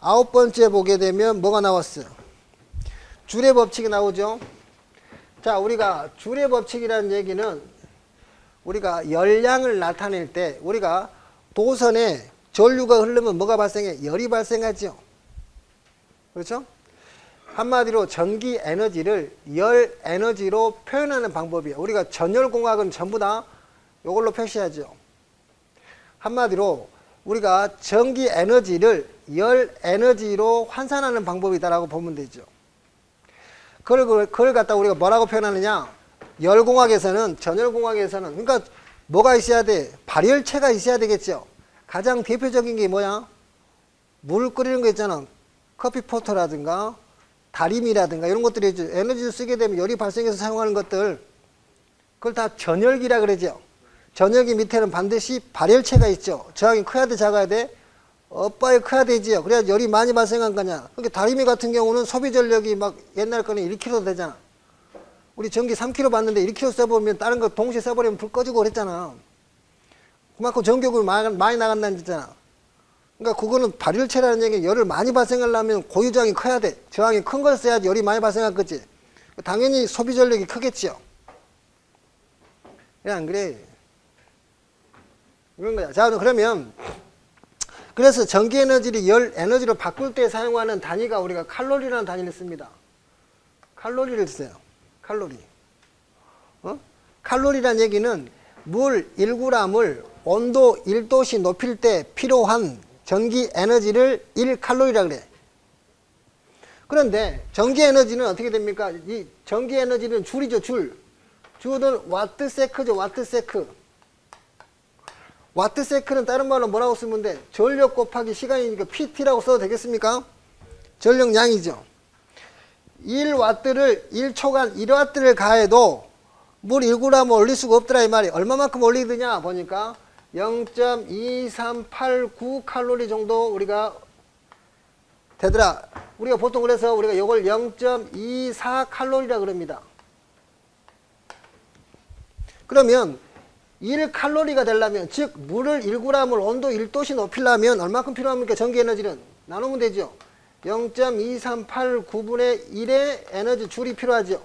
9번째 보게 되면 뭐가 나왔어요? 줄의 법칙이 나오죠. 자, 우리가 줄의 법칙이라는 얘기는 우리가 열량을 나타낼 때 우리가 도선에 전류가 흐르면 뭐가 발생해? 열이 발생하죠. 그렇죠? 한마디로 전기 에너지를 열 에너지로 표현하는 방법이에요. 우리가 전열공학은 전부 다 이걸로 표시하죠. 한마디로 우리가 전기 에너지를 열 에너지로 환산하는 방법이다라고 보면 되죠. 그걸 갖다 우리가 뭐라고 표현하느냐? 열공학에서는, 전열공학에서는, 그러니까 뭐가 있어야 돼? 발열체가 있어야 되겠죠. 가장 대표적인 게 뭐야? 물 끓이는 거 있잖아. 커피포터라든가 다리미라든가 이런 것들이 있죠. 에너지를 쓰게 되면 열이 발생해서 사용하는 것들, 그걸 다 전열기라 그러죠. 전열기 밑에는 반드시 발열체가 있죠. 저항이 커야 돼, 작아야 돼? 빠에 커야 되지요. 그래야 열이 많이 발생한 거냐. 그러니까 다리미 같은 경우는 소비 전력이 막 옛날 거는 1kg 되잖아. 우리 전기 3kg 받는데 1kg 써버리면 다른 거 동시에 써버리면 불 꺼지고 그랬잖아. 그만큼 전기요금이 많이 나간다는 얘기잖아. 그러니까 그거는 발열체라는 얘기는 열을 많이 발생하려면 고유저항이 커야 돼. 저항이 큰 걸 써야지 열이 많이 발생할 거지. 당연히 소비 전력이 크겠지요. 왜 안 그래? 이런 거야. 자, 그러면 그래서 전기 에너지를 열 에너지로 바꿀 때 사용하는 단위가 우리가 칼로리라는 단위를 씁니다. 칼로리를 써요. 칼로리. 칼로리란 얘기는 물 1g을 온도 1도씨 높일 때 필요한 전기 에너지를 1칼로리라 그래. 그런데 전기 에너지는 어떻게 됩니까? 이 전기 에너지는 줄이죠, 줄. 줄은 와트세크죠, 와트세크. 와트세크는 다른 말로 뭐라고 쓰면 돼? 전력 곱하기 시간이니까 PT라고 써도 되겠습니까? 전력량이죠. 1와트를 1초간 1와트를 가해도 물 1g을 올릴 수가 없더라 이 말이에요. 얼마만큼 올리느냐 보니까 0.2389 칼로리 정도 우리가 되더라. 우리가 보통 그래서 우리가 이걸 0.24 칼로리라 그럽니다. 그러면 1칼로리가 되려면, 즉 물을 1g을 온도 1도씨 높이려면 얼마큼 필요합니까? 전기 에너지는 나누면 되죠. 0.2389분의 1의 에너지 줄이 필요하죠.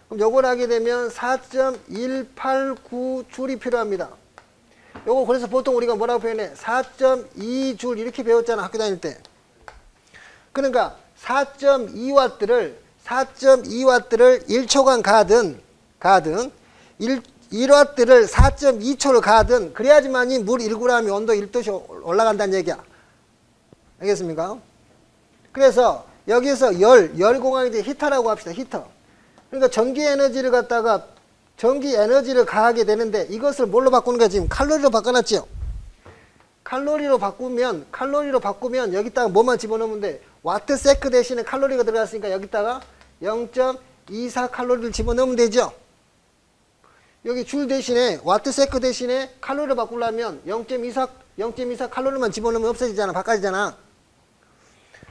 그럼 요걸 하게 되면 4.189 줄이 필요합니다. 요거 그래서 보통 우리가 뭐라고 표현해? 4.2줄 이렇게 배웠잖아, 학교 다닐 때. 그러니까 4.2와트를 1초간 가든 1와트를 4.2초를 가든 그래야지만이 물 1g이 온도 1도씨 올라간다는 얘기야. 알겠습니까? 그래서 여기서 열공학이 이제 히터라고 합시다. 히터. 그러니까 전기 에너지를 갖다가 전기 에너지를 가하게 되는데 이것을 뭘로 바꾸는 거야? 지금 칼로리로 바꿔놨죠. 칼로리로 바꾸면 여기다가 뭐만 집어넣으면 돼? 와트세크 대신에 칼로리가 들어갔으니까 여기다가 0.24 칼로리를 집어넣으면 되죠. 여기 줄 대신에 와트세크 대신에 칼로리를 바꾸려면 0.24 칼로리만 집어넣으면 없어지잖아. 바꿔지잖아.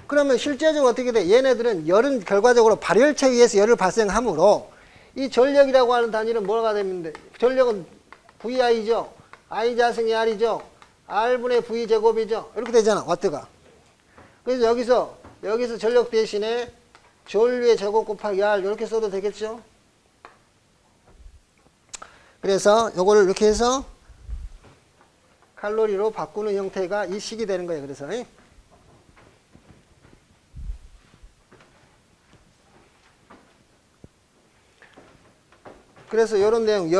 그러면 실제적으로 어떻게 돼? 얘네들은 열은 결과적으로 발열체에 의해서 열을 발생하므로 이 전력이라고 하는 단위는 뭐가 되는데, 전력은 VI죠. I 자승의 R이죠. R분의 V 제곱이죠. 이렇게 되잖아, 와트가. 그래서 여기서 전력 대신에 전류의 제곱 곱하기 R 이렇게 써도 되겠죠. 그래서 요거를 이렇게 해서 칼로리로 바꾸는 형태가 이 식이 되는 거예요. 그래서 이런 내용,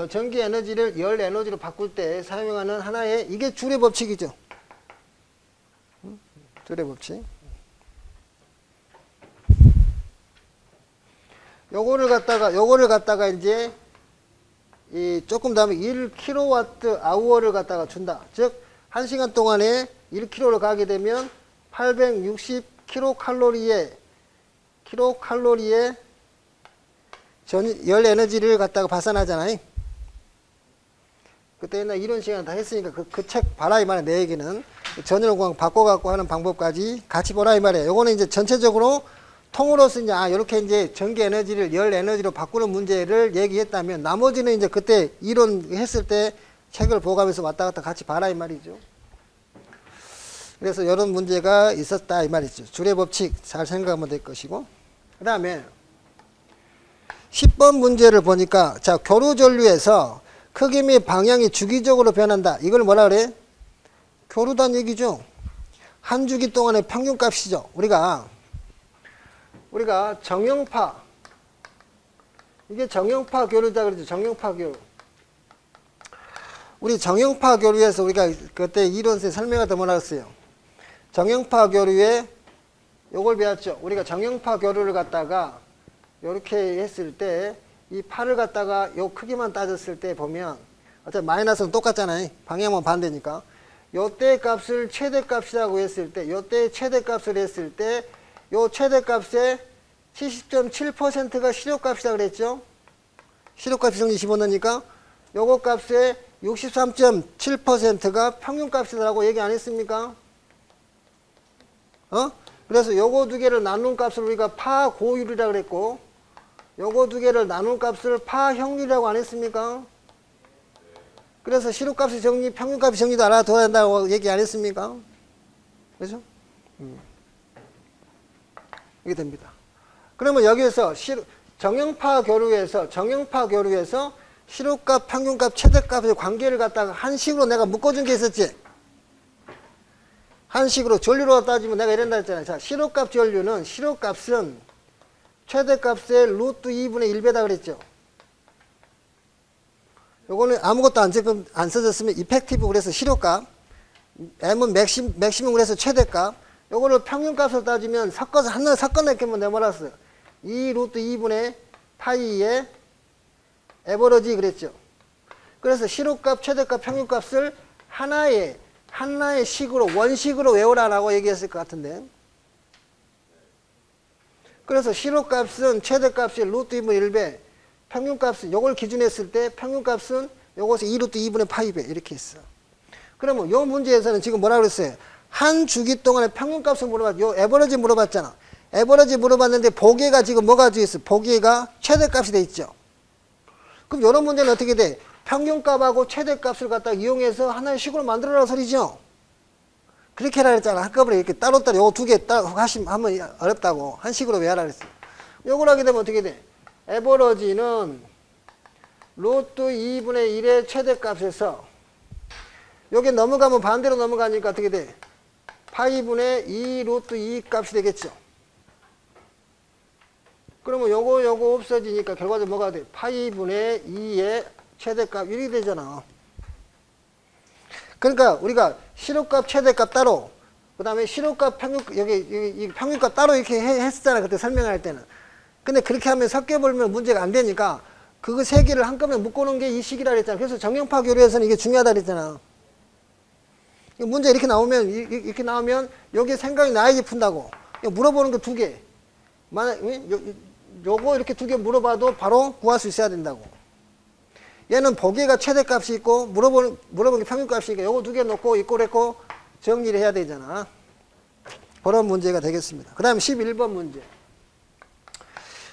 전기 에너지를 열 에너지로 바꿀 때 사용하는 하나의, 이게 줄의 법칙이죠. 줄의 법칙. 요거를 갖다가 이제, 조금 더 하면 1kWh를 갖다가 준다. 즉, 1시간 동안에 1kg를 가게 되면 860kcal의 열 에너지를 갖다가 발산하잖아요. 그때 옛날 이론 시간 다 했으니까 그 책 봐라 이 말이야. 내 얘기는 전열공학 바꿔갖고 하는 방법까지 같이 보라 이 말이에요. 요거는 이제 전체적으로 통으로서 이제 이렇게 이제 전기 에너지를 열 에너지로 바꾸는 문제를 얘기했다면 나머지는 이제 그때 이론 했을 때 책을 보고가면서 왔다 갔다 같이 봐라 이 말이죠. 그래서 이런 문제가 있었다 이 말이죠. 줄의 법칙 잘 생각하면 될 것이고. 그 다음에 10번 문제를 보니까 자 교류전류에서 크기 및 방향이 주기적으로 변한다. 이걸 뭐라 그래? 교류단 얘기죠. 한 주기 동안의 평균값이죠. 우리가 정형파 이게 정형파 교류다 그러죠. 정형파 교류. 우리 정형파 교류에서 우리가 그때 이론서에 설명할 때 뭐라 했어요? 정형파 교류에 요걸 배웠죠. 우리가 정형파 교류를 갖다가 요렇게 했을 때 이 파를 갖다가 요 크기만 따졌을 때 보면 어차피 마이너스는 똑같잖아요. 방향만 반대니까. 요때 값을 최대값이라고 했을 때 요때 최대값을 했을 때 요 최대값의 70.7%가 실효값이라고 그랬죠. 실효값이 정리 집어넣으니까 요거 값의 63.7%가 평균값이라고 얘기 안 했습니까? 그래서 요거 두 개를 나눈 값을 우리가 파고율이라고 그랬고 요거 두 개를 나눈 값을 파형률이라고 안 했습니까? 그래서 실효값이 정리, 평균값이 정리도 알아둬야 된다고 얘기 안 했습니까? 그죠? 이게 됩니다. 그러면 여기에서 정형파 교류에서 실효값, 평균값, 최대값의 관계를 갖다가 한식으로 내가 묶어준 게 있었지? 한식으로 전류로 따지면 내가 이런다 했잖아요. 자, 실효값 전류는 실효값은 최대값의 루트 2분의 1배다 그랬죠. 요거는 아무것도 안 써졌으면 이펙티브 그래서 실효값, M은 맥시멈 그래서 최대값, 요거를 평균값으로 따지면 섞어서 하나 섞어냈겠면 내가 뭐라 했어요? 2 루트 2분의 파이의 에버러지 그랬죠. 그래서 실효값, 최대값, 평균값을 하나의 식으로 원식으로 외우라라고 얘기했을 것 같은데. 그래서 실효값은 최대값이 루트 2분의 1배, 평균값은 요걸 기준했을 때 평균값은 요것을 2루트 2분의 파이배 이렇게 했어. 그러면 요 문제에서는 지금 뭐라 그랬어요? 한 주기 동안의 평균값을 물어봤, 요 에버러지 물어봤잖아. 에버러지 물어봤는데 보기가 지금 뭐가 돼 있어? 보기가 최대값이 돼 있죠. 그럼 요런 문제는 어떻게 돼? 평균값하고 최대값을 갖다 이용해서 하나의 식으로 만들어라는 소리죠. 그렇게 하라 그랬잖아. 한꺼번에 이렇게 따로따로 요거 두 개 하면 어렵다고. 한 식으로 왜 하라 그랬어? 요걸 하게 되면 어떻게 돼? 에버러지는 루트 2분의 1의 최대값에서 요게 넘어가면 반대로 넘어가니까 어떻게 돼? 파이분의 2 루트 2 값이 되겠죠. 그러면 요거 없어지니까 결과적으로 뭐가 돼? 파이분의 2의 최대값 이렇게 되잖아. 그러니까 우리가 실효값, 최대값 따로, 그 다음에 실효값, 여기 평균값 따로 이렇게 했었잖아. 그때 설명할 때는. 근데 그렇게 하면 섞여버리면 문제가 안 되니까 그거 세 개를 한꺼번에 묶어놓은 게 이 식이라 그랬잖아. 그래서 정형파 교류에서는 이게 중요하다 그랬잖아. 문제 이렇게 나오면 여기 생각이 나야지 푼다고. 물어보는 거 두 개. 만약 요거 이렇게 두 개 물어봐도 바로 구할 수 있어야 된다고. 얘는 보기가 최대값이 있고 물어보는 게 평균값이 있고 요거 두 개 놓고 있고 그랬고 정리를 해야 되잖아. 그런 문제가 되겠습니다. 그 다음에 11번 문제.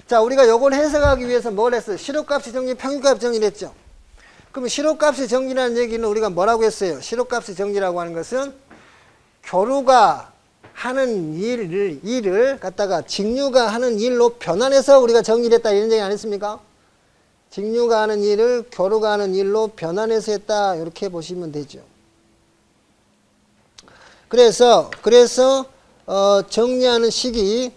자, 우리가 요걸 해석하기 위해서 뭘 했어요? 실효값이 정리, 평균값이 정리를 했죠. 그러면 실효값이 정리라는 얘기는 우리가 뭐라고 했어요? 실효값이 정리라고 하는 것은 교류가 하는 일을 갖다가 직류가 하는 일로 변환해서 우리가 정리를 했다 이런 얘기 안 했습니까? 직류가 하는 일을 교류가 하는 일로 변환해서 했다 이렇게 보시면 되죠. 그래서 정리하는 식이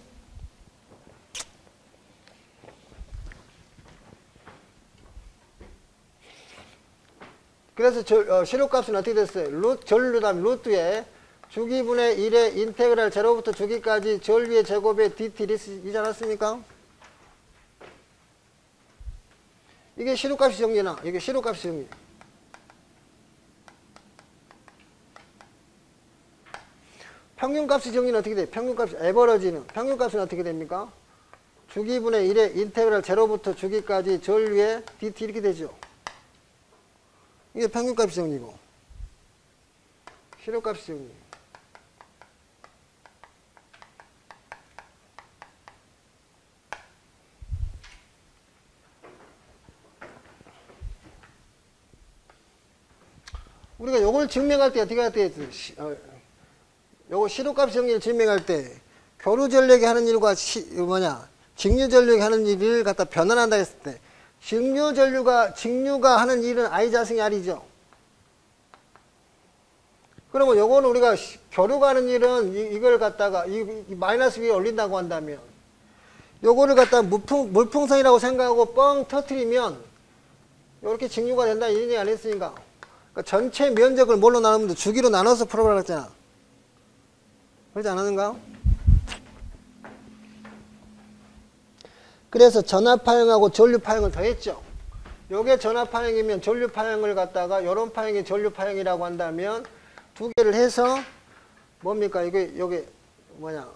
그래서 실효값은 어떻게 됐어요? 전류 다음 루트에 주기분의 1의 인테그랄 제로부터 주기까지 전류의 제곱의 dt이지 않았습니까? 이게 실효값이 정리나 이게 실효값이 정리. 평균값이 정리는 어떻게 돼? 평균값이 에버러지는 평균값은 어떻게 됩니까? 주기분의 1의 인테그랄 제로부터 주기까지 전류의 dt 이렇게 되죠. 이게 평균값이 정리고 실효값이 정리. 우리가 요걸 증명할 때 어떻게 해야 돼? 요거 시로값 정리를 증명할 때 교류 전력이 하는 일과 직류 전력이 하는 일을 갖다 변환한다 했을 때 직류가 하는 일은 I 자승이 R이죠. 그러면 요거는 우리가 교류가 하는 일은 이걸 갖다가 이 마이너스 위에 올린다고 한다면 요거를 갖다 물풍선이라고 생각하고 뻥 터트리면 이렇게 직류가 된다 이런 얘기 안 했으니까 그러니까 전체 면적을 뭘로 나누면 돼? 주기로 나눠서 풀어보라고 했잖아. 그러지 않았는가? 그래서 전압파형하고 전류파형을 더했죠. 요게 전압파형이면 전류파형을 갖다가 요런 파형이 전류파형이라고 한다면 두 개를 해서 뭡니까? 요게 뭐냐?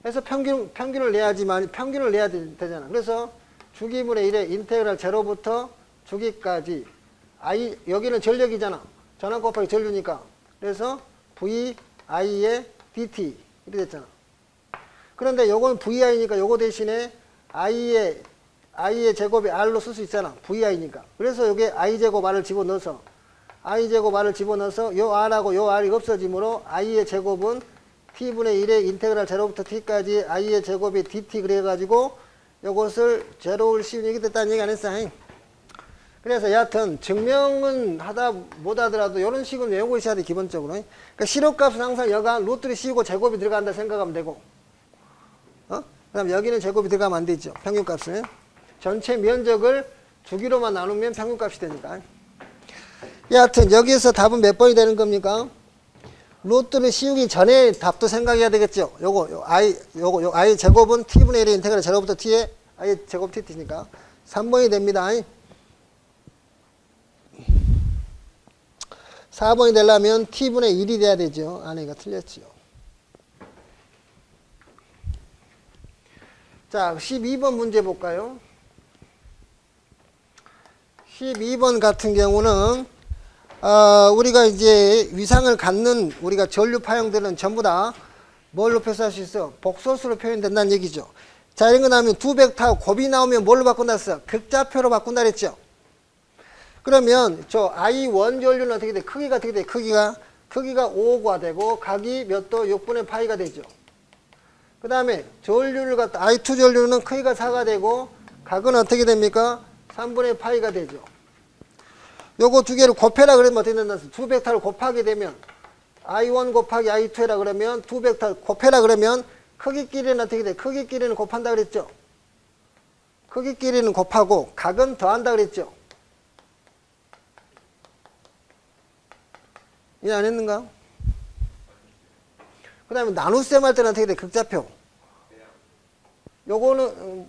해서 평균을 내야지만 평균을 내야 되잖아. 그래서 주기분의 1의 인테그랄 제로부터 주기까지 I 여기는 전력이잖아. 전압 곱하기 전류니까. 그래서 V I의 dt 이렇게 됐잖아. 그런데 요건 VI니까 요거 대신에 I의 제곱이 R로 쓸 수 있잖아. VI니까. 그래서 요게 I 제곱 R을 집어넣어서 I 제곱 R을 집어넣어서 요 R하고 요 R이 없어지므로 I의 제곱은 T분의 1의 인테그랄 제로부터 T까지 I의 제곱이 dt 그래가지고 요것을 제로를 씌운 얘기 됐다는 얘기 안 했어. 그래서 여하튼 증명은 못하더라도 이런 식으로 외우고 있어야 돼 기본적으로. 그러니까 실효값은 항상 여간 루트를 씌우고 제곱이 들어간다 생각하면 되고 그 다음 여기는 제곱이 들어가면 안 되죠. 평균값은 전체 면적을 주기로만 나누면 평균값이 되니까. 여하튼 여기에서 답은 몇 번이 되는 겁니까? 루트를 씌우기 전에 답도 생각해야 되겠죠. 요거 I 제곱은 T분의 1의 인테그랄 제로부터 T의 I 제곱 TT니까 3번이 됩니다. 4번이 되려면 T분의 1이 돼야 되죠. 안에가 틀렸죠. 자, 12번 문제 볼까요? 12번 같은 경우는 우리가 이제 위상을 갖는 우리가 전류 파형들은 전부 다 뭘로 표시할 수 있어? 복소수로 표현된다는 얘기죠. 자, 이런 거 나오면 두 벡터 곱이 나오면 뭘로 바꾼다 했어? 극좌표로 바꾼다 그랬죠. 그러면 저 I1 전류는 어떻게 돼? 크기가 어떻게 돼? 크기가 5가 되고 각이 몇 도? 6분의 파이가 되죠. 그 다음에 전류를 갖다 I2 전류는 크기가 4가 되고 각은 어떻게 됩니까? 3분의 파이가 되죠. 요거 두 개를 곱해라 그러면 어떻게 된다? 두 벡터를 곱하게 되면 I1 곱하기 I2라 그러면 두 벡터 곱해라 그러면 크기끼리는 어떻게 돼? 크기끼리는 곱한다 그랬죠. 크기끼리는 곱하고 각은 더한다 그랬죠. 이해 안 했는가? 그 다음에 나눗셈 할 때는 어떻게 돼? 극좌표. 요거는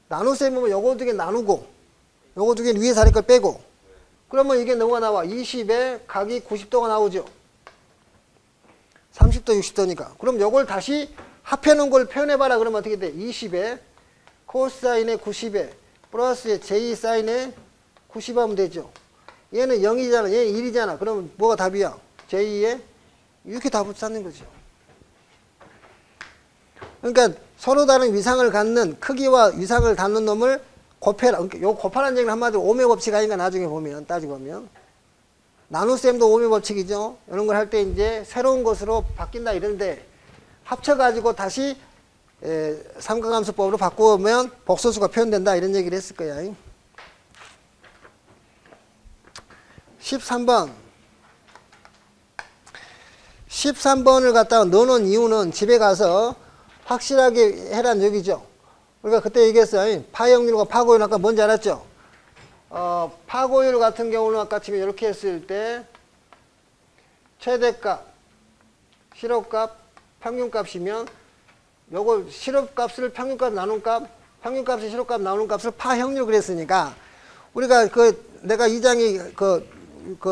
나눗셈이면 요거 두 개 나누고 요거 두 개는 위에 자리 걸 빼고 그러면 이게 뭐가 나와? 20에 각이 90도가 나오죠. 30도 60도니까. 그럼 요걸 다시 합해놓은 걸 표현해봐라 그러면 어떻게 돼? 20에 코사인의 90에 플러스에 J사인의 90 하면 되죠. 얘는 0이잖아. 얘는 1이잖아. 그러면 뭐가 답이야? J에 이렇게 답을 찾는 거죠. 그러니까 서로 다른 위상을 갖는 크기와 위상을 갖는 놈을 곱해라. 그러니까 요 곱하라는 얘기는 한마디로 오묘 법칙 아닌가 나중에 보면 따지고 보면 나눗셈도 오묘 법칙이죠. 이런 걸 할 때 이제 새로운 것으로 바뀐다 이런데 합쳐가지고 다시 삼각함수법으로 바꾸면 복소수가 표현된다 이런 얘기를 했을 거야. 13번 13번을 갖다가 넣어놓은 이유는 집에 가서 확실하게 해란 얘기죠. 우리가 그때 얘기했어요. 파형률과 파고율 아까 뭔지 알았죠? 파고율 같은 경우는 아까 지금 이렇게 했을 때 최대값, 실업값, 평균값이면 요거 실업값을 평균값 나눈 값, 평균값이 실업값 나누는 값을 파형률 그랬으니까 우리가 내가 2장이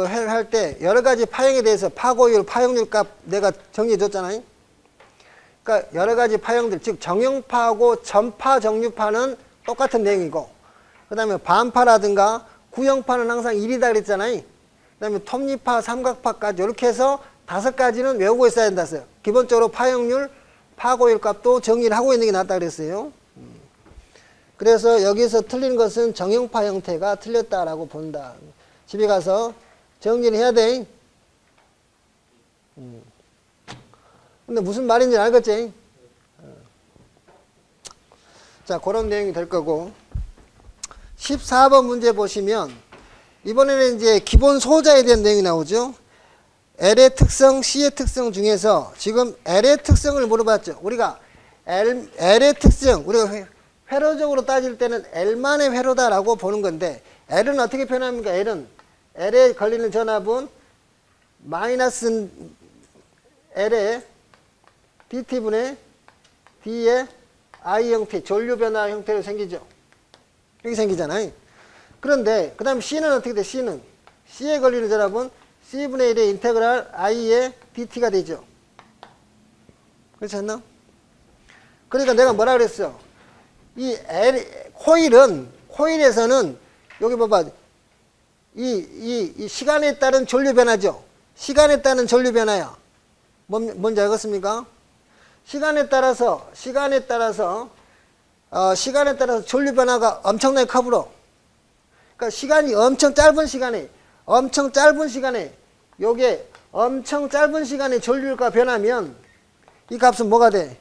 할 때 여러 가지 파형에 대해서 파고율, 파형률 값 내가 정리해 줬잖아요. 그러니까 여러 가지 파형들, 즉 정형파하고 전파, 정류파는 똑같은 내용이고 그 다음에 반파라든가 구형파는 항상 1이다 그랬잖아요. 그 다음에 톱니파, 삼각파까지 이렇게 해서 5가지는 외우고 있어야 된다 했어요. 기본적으로 파형률, 파고율 값도 정리를 하고 있는 게 낫다 그랬어요. 그래서 여기서 틀린 것은 정형파 형태가 틀렸다라고 본다. 집에 가서 정리를 해야 돼. 근데 무슨 말인지 알겠지? 자, 그런 내용이 될 거고. 14번 문제 보시면, 이번에는 이제 기본 소자에 대한 내용이 나오죠. L의 특성, C의 특성 중에서 지금 L의 특성을 물어봤죠. 우리가 L의 특성, 우리가 회로적으로 따질 때는 L만의 회로다라고 보는 건데, L은 어떻게 표현합니까? L에 걸리는 전압은 마이너스 L의 dt분의 d의 I 형태, 전류 변화 형태로 생기죠. 이렇게 생기잖아요. 그런데 그 다음 C는 어떻게 돼? C에 걸리는 전압은 C분의 1의 인테그랄 I의 dt가 되죠. 그렇지 않나? 그러니까 내가 뭐라 그랬어? 이 코일에서는 여기 봐봐. 이 시간에 따른 전류 변화죠. 시간에 따른 전류 변화야. 뭔지 알겠습니까? 시간에 따라서 전류 변화가 엄청나게 커불어. 그러니까 시간이 엄청 짧은 시간에 요게 엄청 짧은 시간에 전류가 변하면 이 값은 뭐가 돼?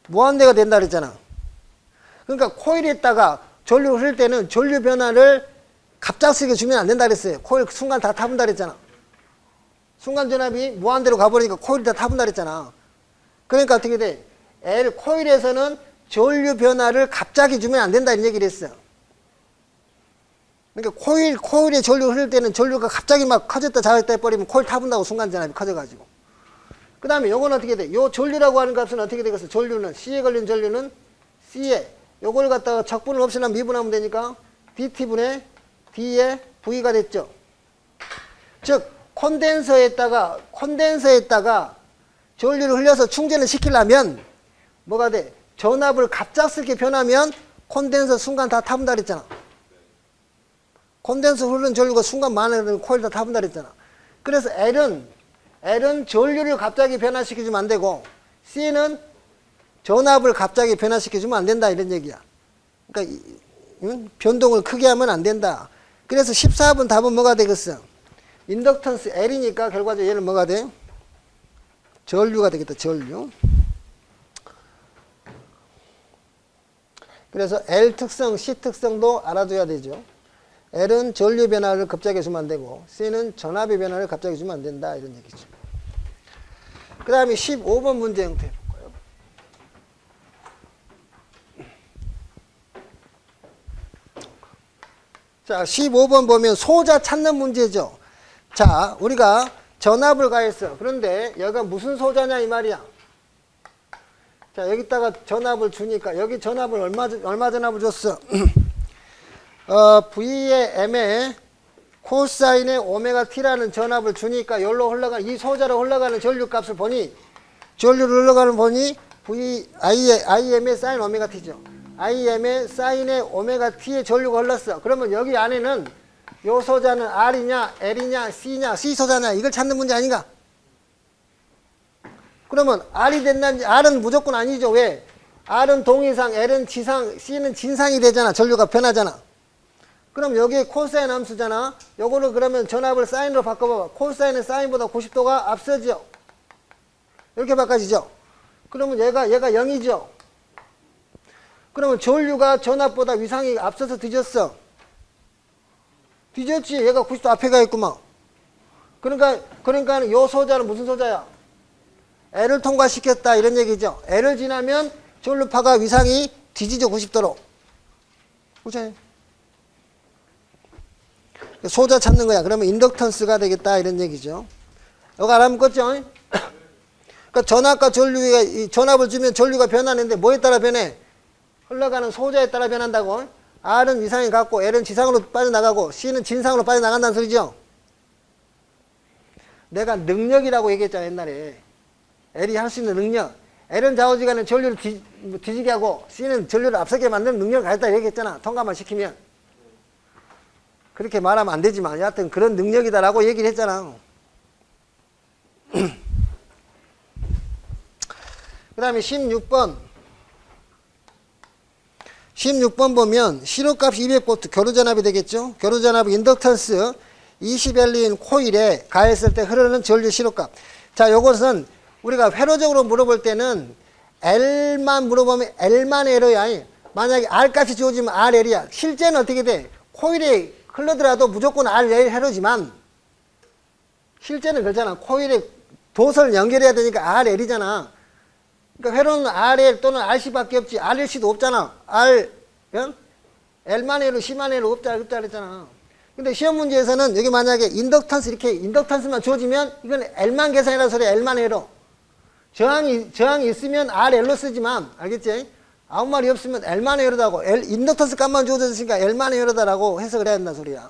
무한대가 된다 그랬잖아. 그러니까 코일에다가 전류 흐를 때는 전류 변화를 갑작스럽게 주면 안 된다 그랬어요. 코일 순간 다 타분다 그랬잖아. 순간 전압이 무한대로 가버리니까 코일이 다 타분다 그랬잖아. 그러니까 어떻게 돼? 코일에서는 전류 변화를 갑자기 주면 안 된다 이런 얘기를 했어. 그러니까 코일에 전류 흐를 때는 전류가 갑자기 막 커졌다 작았다 해버리면 코일 타분다고 순간 전압이 커져가지고. 그 다음에 요건 어떻게 돼? 요 전류라고 하는 값은 어떻게 되겠어? 전류는 C에 걸린 전류는 C에 요걸 갖다가 적분을 없애나 미분하면 되니까 dt분의 d의 V가 됐죠. 즉 콘덴서에다가 전류를 흘려서 충전을 시키려면 뭐가 돼? 전압을 갑작스럽게 변하면 콘덴서 순간 다 타분다 그랬잖아. 콘덴서 흐르는 전류가 순간 많으면 코일 다 타분다 그랬잖아. 그래서 L은 전류를 갑자기 변화시켜주면 안 되고 C는 전압을 갑자기 변화시켜주면 안 된다 이런 얘기야. 그러니까 변동을 크게 하면 안 된다. 그래서 14번 답은 뭐가 되겠어? 인덕턴스 L이니까 결과적으로 얘는 뭐가 돼? 전류가 되겠다. 전류. 그래서 L 특성, C 특성도 알아둬야 되죠. L은 전류 변화를 갑자기 주면 안 되고 C는 전압의 변화를 갑자기 주면 안 된다 이런 얘기죠. 그 다음에 15번 문제 형태 해볼까요? 자, 15번 보면 소자 찾는 문제죠. 자, 우리가 전압을 가했어. 그런데 여기가 무슨 소자냐 이 말이야. 자, 여기다가 전압을 주니까 여기 전압을 얼마 전압을 줬어? V의 M에 코사인의 오메가 T라는 전압을 주니까 여기로 이 소자로 흘러가는 전류 값을 보니 전류를 보니 IM의 사인 오메가 T죠. IM의 사인의 오메가 T의 전류가 흘렀어. 그러면 여기 안에는 요 소자는 R이냐 L이냐 C냐 C 소자냐 이걸 찾는 문제 아닌가? 그러면 R이 된다는지 R은 무조건 아니죠. 왜? R은 동의상, L은 지상, C는 진상이 되잖아. 전류가 변하잖아. 그럼 여기에 코사인 함수잖아. 요거는 그러면 전압을 사인으로 바꿔봐봐. 코사인은 사인보다 90도가 앞서죠. 이렇게 바꿔지죠. 그러면 얘가 0이죠. 그러면 전류가 전압보다 위상이 앞서서 뒤졌어. 뒤졌지. 얘가 90도 앞에 가 있구만. 그러니까 요 소자는 무슨 소자야? L을 통과시켰다 이런 얘기죠. L을 지나면 전류파가 위상이 뒤지죠. 90도로. 그렇죠? 소자 찾는 거야. 그러면 인덕턴스가 되겠다 이런 얘기죠. 이거 알아먹었죠? 그러니까 전압과 전류가 이 전압을 주면 전류가 변하는데 뭐에 따라 변해? 흘러가는 소자에 따라 변한다고. R은 위상이 갖고 L은 지상으로 빠져나가고 C는 진상으로 빠져나간다는 소리죠. 내가 능력이라고 얘기했잖아 옛날에. L이 할 수 있는 능력. L은 좌우지간에 전류를 뒤지게 하고 C는 전류를 앞서게 만드는 능력을 가졌다 얘기했잖아. 통과만 시키면. 그렇게 말하면 안 되지만 여하튼 그런 능력이다라고 얘기를 했잖아. 그 다음에 16번 보면 시로값이 200V 교류전압이 되겠죠. 교류전압 인덕턴스 20L인 코일에 가했을 때 흐르는 전류 시로값. 자, 요것은 우리가 회로적으로 물어볼 때는 L만 물어보면 L만 에러야. 만약에 R 값이 주어지면 RL이야. 실제는 어떻게 돼? 코일이 흘러더라도 무조건 RL 회로지만 실제는 그렇잖아. 코일에 도선을 연결해야 되니까 RL이잖아. 그러니까 회로는 RL 또는 RC밖에 없지. RLC도 없잖아. L만 에러, C만 에러 없다 그랬잖아. 근데 시험 문제에서는 여기 만약에 인덕턴스 이렇게 인덕턴스만 주어지면 이건 L만 계산이라 소리야. L만 에러. 저항이 있으면 RL로 쓰지만 알겠지? 아무 말이 없으면 L만 에러다고 인덕턴스 값만 주어졌으니까 L만 에러다라고 해석을 해야 된다 소리야.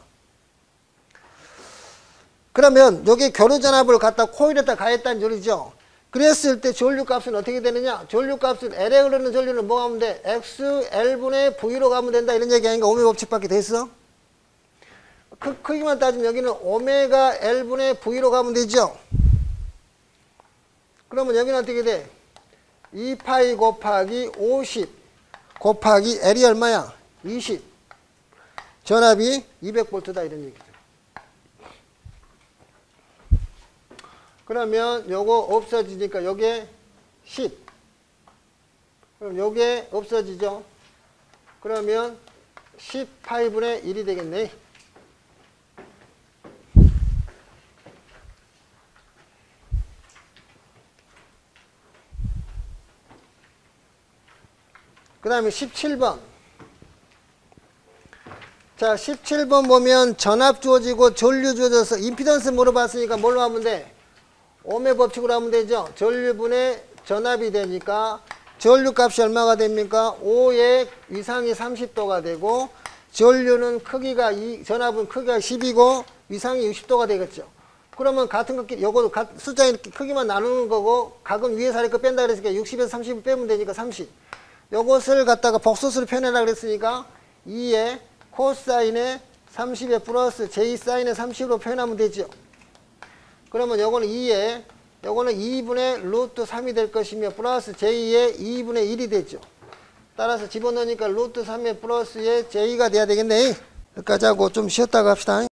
그러면 여기 교류전압을 갖다 코일에다 가했다는 소리죠. 그랬을 때 전류 값은 어떻게 되느냐? 전류 값은 L에 흐르는 전류는 뭐 하면 돼? X, L분의 V로 가면 된다 이런 얘기 아닌가? 오메 법칙밖에 돼 있어? 크기만 따지면 여기는 오메가 L분의 V로 가면 되죠. 그러면 여기는 어떻게 돼? 2파이 곱하기 50 곱하기 L이 얼마야? 20. 전압이 200V다 이런 얘기죠. 그러면 요거 없어지니까 요게 10. 그럼 요게 없어지죠. 그러면 10파이분의 1이 되겠네. 그 다음에 17번. 자, 17번 보면 전압 주어지고 전류 주어져서 임피던스 물어봤으니까 뭘로 하면 돼? 오메 법칙으로 하면 되죠. 전류분의 전압이 되니까 전류 값이 얼마가 됩니까? 5의 위상이 30도가 되고 전류는 크기가 전압은 크기가 10이고 위상이 60도가 되겠죠. 그러면 같은 것끼리 요거 숫자의 크기만 나누는 거고 각은 위에서 아래 거 뺀다 그랬으니까 60에서 30을 빼면 되니까 30. 요것을 갖다가 복소수로 표현하라 그랬으니까 2의 코사인의 30에 플러스 J 사인의 30으로 표현하면 되죠. 그러면 요거는 2에 요거는 2분의 루트 3이 될 것이며 플러스 J의 2분의 1이 되죠. 따라서 집어넣으니까 루트 3의 플러스의 J가 돼야 되겠네. 여기까지 하고 좀 쉬었다가 합시다.